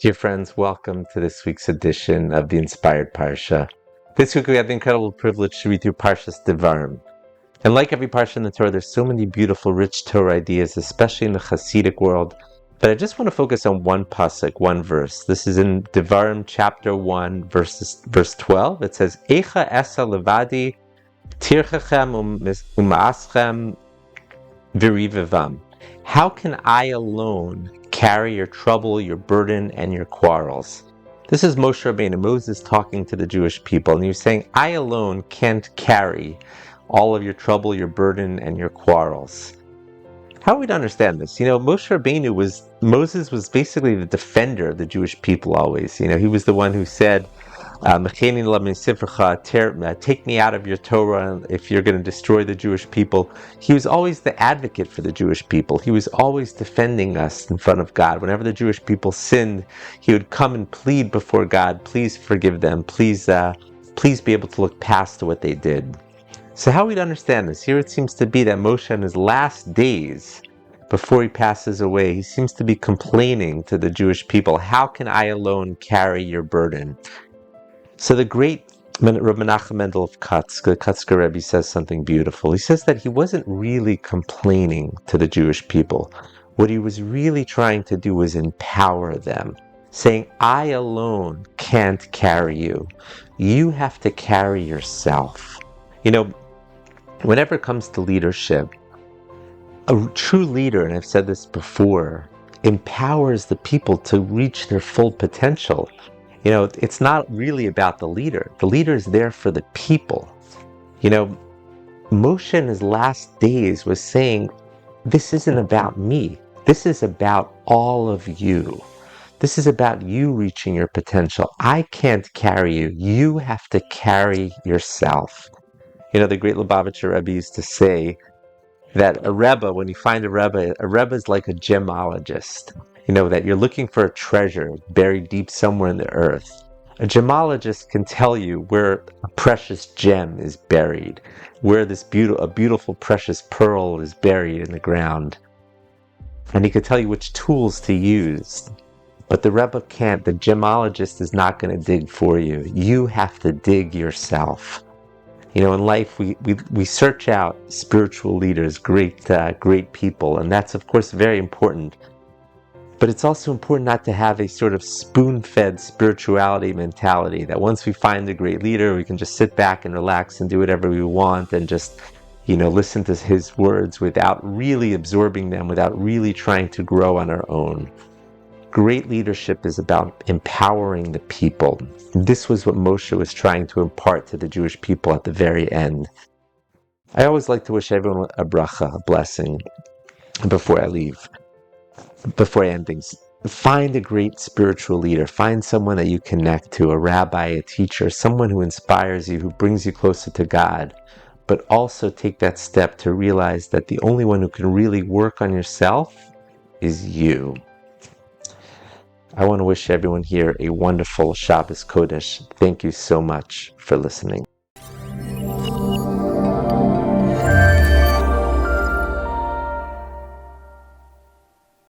Dear friends, welcome to this week's edition of the Inspired Parsha. This week we have the incredible privilege to read through Parshat Devarim. And like every Parsha in the Torah, there's so many beautiful, rich Torah ideas, especially in the Hasidic world. But I just want to focus on one pasuk, one verse. This is in Devarim chapter 1, verse 12. It says, Eicha esa levadi tirchachem umaaschem virivavam. How can I alone carry your trouble, your burden, and your quarrels? This is Moshe Rabbeinu, Moses talking to the Jewish people, and he was saying, I alone can't carry all of your trouble, your burden, and your quarrels. How are we to understand this? Moshe Rabbeinu Moses was basically the defender of the Jewish people always. He was the one who said, take me out of your Torah if you're going to destroy the Jewish people. He was always the advocate for the Jewish people. He was always defending us in front of God. Whenever the Jewish people sinned, he would come and plead before God, please forgive them, please be able to look past what they did. So how we'd understand this? Here it seems to be that Moshe in his last days, before he passes away, he seems to be complaining to the Jewish people, how can I alone carry your burden? So the great Rabbi Menachem Mendel of Kutsk, the Kutzker Rebbe, says something beautiful. He says that he wasn't really complaining to the Jewish people. What he was really trying to do was empower them, saying, I alone can't carry you. You have to carry yourself. Whenever it comes to leadership, a true leader, and I've said this before, empowers the people to reach their full potential. It's not really about the leader. The leader is there for the people. Moshe in his last days was saying, this isn't about me. This is about all of you. This is about you reaching your potential. I can't carry you. You have to carry yourself. The great Lubavitcher Rebbe used to say that a Rebbe, when you find a Rebbe is like a gemologist. That you're looking for a treasure buried deep somewhere in the earth. A gemologist can tell you where a precious gem is buried, where a beautiful precious pearl is buried in the ground. And he can tell you which tools to use. But the Rebbe can't. The gemologist is not going to dig for you. You have to dig yourself. In life, we search out spiritual leaders, great people, and that's, of course, very important. But it's also important not to have a sort of spoon-fed spirituality mentality, that once we find a great leader, we can just sit back and relax and do whatever we want and just, listen to his words without really absorbing them, without really trying to grow on our own. Great leadership is about empowering the people. This was what Moshe was trying to impart to the Jewish people at the very end. I always like to wish everyone a bracha, a blessing, before I leave. Before I end things, find a great spiritual leader. Find someone that you connect to, a rabbi, a teacher, someone who inspires you, who brings you closer to God. But also take that step to realize that the only one who can really work on yourself is you. I want to wish everyone here a wonderful Shabbos Kodesh. Thank you so much for listening.